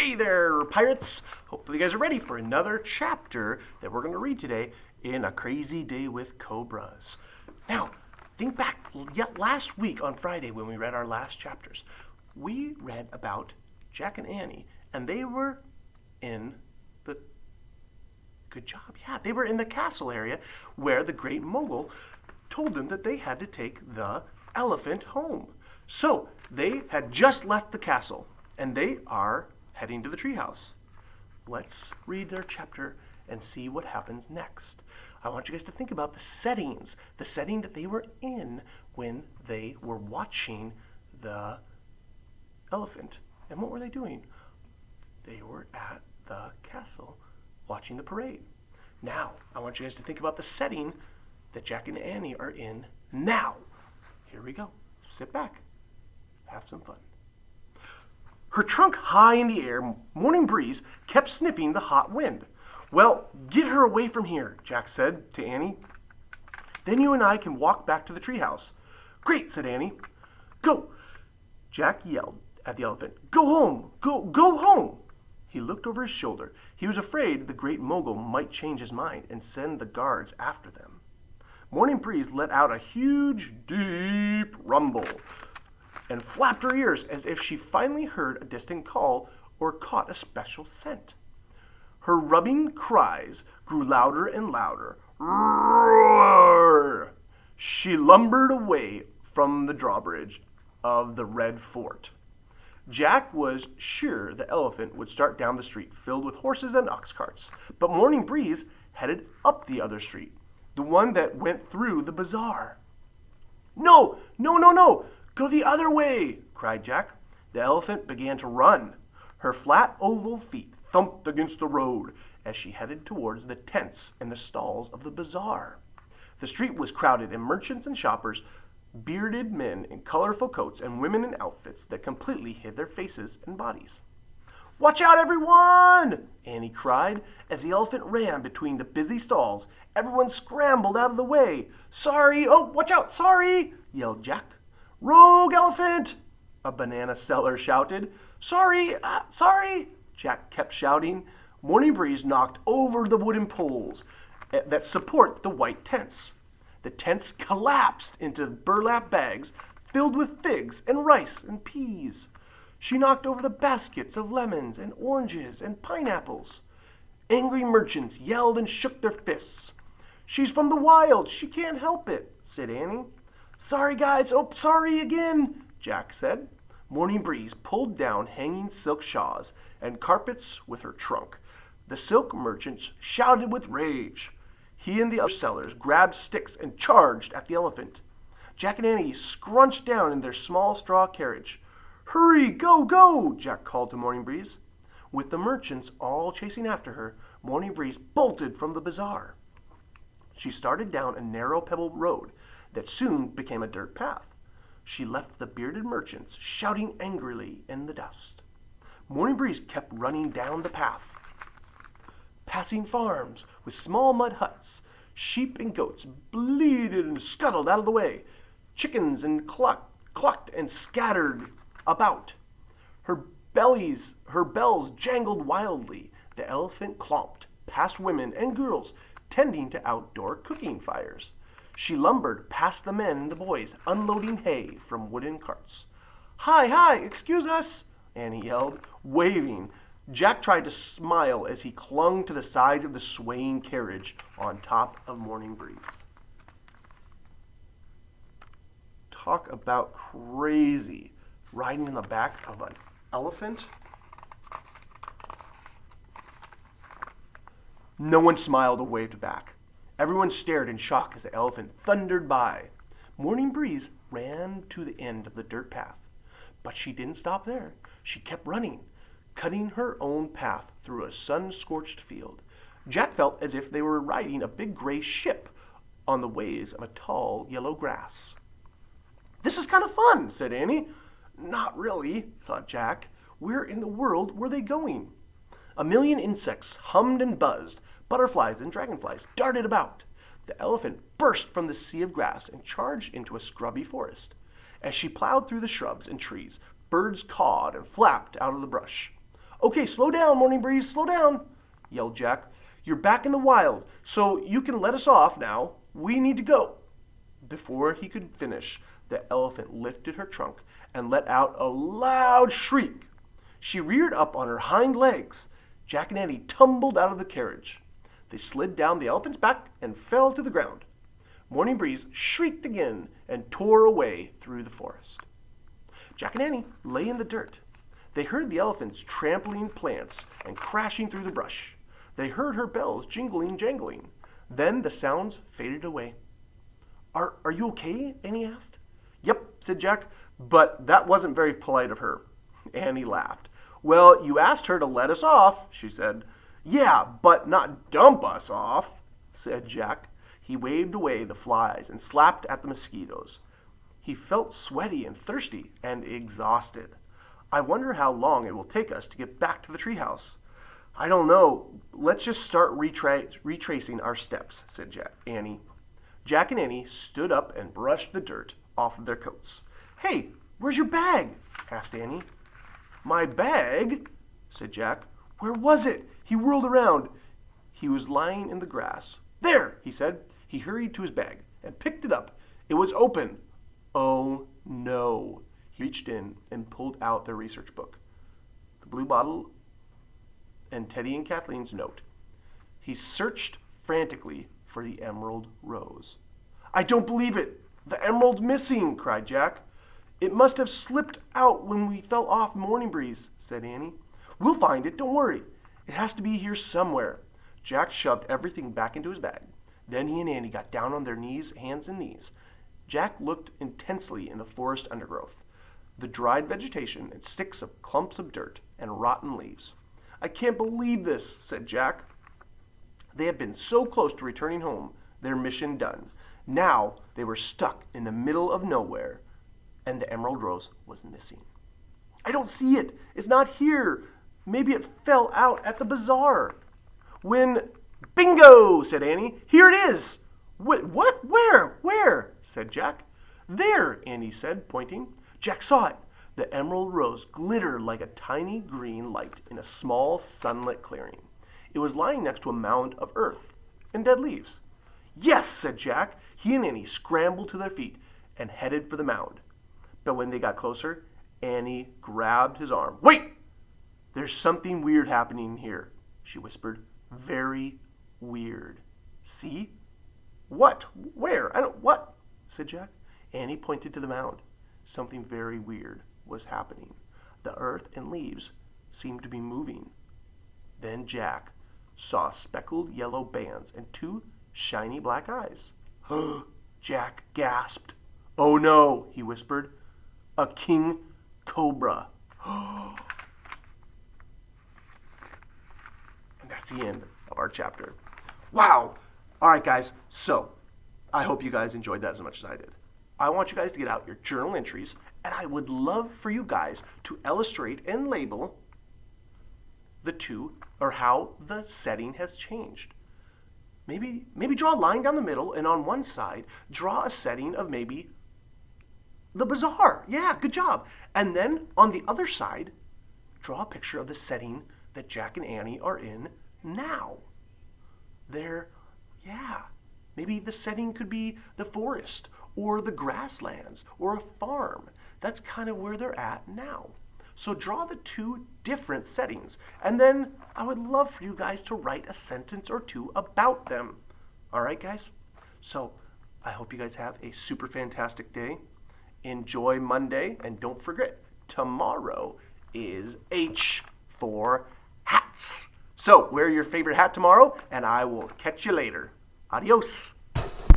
Hey there, pirates! Hopefully you guys are ready for another chapter that we're going to read today in A Crazy Day with Cobras. Now, think back last week on Friday when we read our last chapters. We read about Jack and Annie, and they were in the... Good job. Yeah, they were in the castle area where the Great Mogul told them that they had to take the elephant home. So, they had just left the castle, and they are heading to the treehouse. Let's read their chapter and see what happens next. I want you guys to think about the settings, the setting that they were in when they were watching the elephant. And what were they doing? They were at the castle watching the parade. Now, I want you guys to think about the setting that Jack and Annie are in now. Here we go. Sit back. Have some fun. Her trunk high in the air, Morning Breeze kept sniffing the hot wind. Well, get her away from here, Jack said to Annie. Then you and I can walk back to the treehouse. Great, said Annie. Go! Jack yelled at the elephant. Go home! Go home! He looked over his shoulder. He was afraid the Great Mogul might change his mind and send the guards after them. Morning Breeze let out a huge, deep rumble and flapped her ears as if she finally heard a distant call or caught a special scent. Her rubbing cries grew louder and louder. Roar! She lumbered away from the drawbridge of the Red Fort. Jack was sure the elephant would start down the street filled with horses and ox carts, but Morning Breeze headed up the other street, the one that went through the bazaar. No! Go the other way, cried Jack. The elephant began to run. Her flat oval feet thumped against the road as she headed towards the tents and the stalls of the bazaar. The street was crowded and merchants and shoppers, bearded men in colorful coats and women in outfits that completely hid their faces and bodies. Watch out, everyone! Annie cried as the elephant ran between the busy stalls. Everyone scrambled out of the way. Sorry! Oh, watch out! Sorry! Yelled Jack. Rogue elephant! A banana seller shouted. Sorry! Jack kept shouting. Morning Breeze knocked over the wooden poles that support the white tents. The tents collapsed into burlap bags filled with figs and rice and peas. She knocked over the baskets of lemons and oranges and pineapples. Angry merchants yelled and shook their fists. She's from the wild. She can't help it, said Annie. Sorry, guys. Oh, sorry again, Jack said. Morning Breeze pulled down hanging silk shawls and carpets with her trunk. The silk merchants shouted with rage. He and the other sellers grabbed sticks and charged at the elephant. Jack and Annie scrunched down in their small straw carriage. Hurry, go, Jack called to Morning Breeze. With the merchants all chasing after her, Morning Breeze bolted from the bazaar. She started down a narrow pebble road that soon became a dirt path. She left the bearded merchants shouting angrily in the dust. Morning Breeze kept running down the path, passing farms with small mud huts. Sheep and goats bleated and scuttled out of the way. Chickens and clucked and scattered about. Her bells jangled wildly. The elephant clomped past women and girls tending to outdoor cooking fires. She lumbered past the men and the boys, unloading hay from wooden carts. Hi, excuse us, Annie yelled, waving. Jack tried to smile as he clung to the sides of the swaying carriage on top of Morning Breeze. Talk about crazy. Riding in the back of an elephant. No one smiled or waved back. Everyone stared in shock as the elephant thundered by. Morning Breeze ran to the end of the dirt path. But she didn't stop there. She kept running, cutting her own path through a sun-scorched field. Jack felt as if they were riding a big gray ship on the waves of a tall yellow grass. This is kind of fun, said Annie. Not really, thought Jack. Where in the world were they going? A million insects hummed and buzzed. Butterflies and dragonflies darted about. The elephant burst from the sea of grass and charged into a scrubby forest. As she plowed through the shrubs and trees, birds cawed and flapped out of the brush. Okay, slow down, Morning Breeze, slow down, yelled Jack. You're back in the wild, so you can let us off now. We need to go. Before he could finish, the elephant lifted her trunk and let out a loud shriek. She reared up on her hind legs. Jack and Annie tumbled out of the carriage. They slid down the elephant's back and fell to the ground. Morning Breeze shrieked again and tore away through the forest. Jack and Annie lay in the dirt. They heard the elephants trampling plants and crashing through the brush. They heard her bells jingling, jangling. Then the sounds faded away. Are you okay? Annie asked. Yep, said Jack, but that wasn't very polite of her. Annie laughed. Well, you asked her to let us off, she said. Yeah, but not dump us off, said Jack. He waved away the flies and slapped at the mosquitoes. He felt sweaty and thirsty and exhausted. I wonder how long it will take us to get back to the treehouse. I don't know. Let's just start retracing our steps, said Annie. Jack and Annie stood up and brushed the dirt off of their coats. Hey, where's your bag? Asked Annie. My bag? Said Jack. Where was it? He whirled around. He was lying in the grass. There, he said. He hurried to his bag and picked it up. It was open. Oh, no. He reached in and pulled out their research book, the blue bottle, and Teddy and Kathleen's note. He searched frantically for the emerald rose. I don't believe it. The emerald's missing, cried Jack. It must have slipped out when we fell off Morning Breeze, said Annie. We'll find it, don't worry. It has to be here somewhere. Jack shoved everything back into his bag. Then he and Annie got down on their knees, hands and knees. Jack looked intensely in the forest undergrowth, the dried vegetation and sticks of clumps of dirt and rotten leaves. I can't believe this, said Jack. They had been so close to returning home, their mission done. Now they were stuck in the middle of nowhere, and the emerald rose was missing. I don't see it. It's not here. Maybe it fell out at the bazaar. Bingo, said Annie. Here it is. What? Where? Said Jack. There, Annie said, pointing. Jack saw it. The emerald rose glittered like a tiny green light in a small sunlit clearing. It was lying next to a mound of earth and dead leaves. Yes, said Jack. He and Annie scrambled to their feet and headed for the mound. But when they got closer, Annie grabbed his arm. Wait! There's something weird happening here, she whispered. Very weird. See? What? Where? What? Said Jack. Annie pointed to the mound. Something very weird was happening. The earth and leaves seemed to be moving. Then Jack saw speckled yellow bands and two shiny black eyes. Jack gasped. Oh no, he whispered. A king cobra. And that's the end of our chapter. Wow. All right, guys. So I hope you guys enjoyed that as much as I did. I want you guys to get out your journal entries, and I would love for you guys to illustrate and label the two, or how the setting has changed. Maybe draw a line down the middle, and on one side, draw a setting of maybe the bazaar. Yeah, good job. And then on the other side, draw a picture of the setting that Jack and Annie are in now. Maybe the setting could be the forest or the grasslands or a farm. That's kind of where they're at now. So draw the two different settings, and then I would love for you guys to write a sentence or two about them. All right, guys? So I hope you guys have a super fantastic day. Enjoy Monday, and don't forget, tomorrow is H for hats. So wear your favorite hat tomorrow, and I will catch you later. Adios.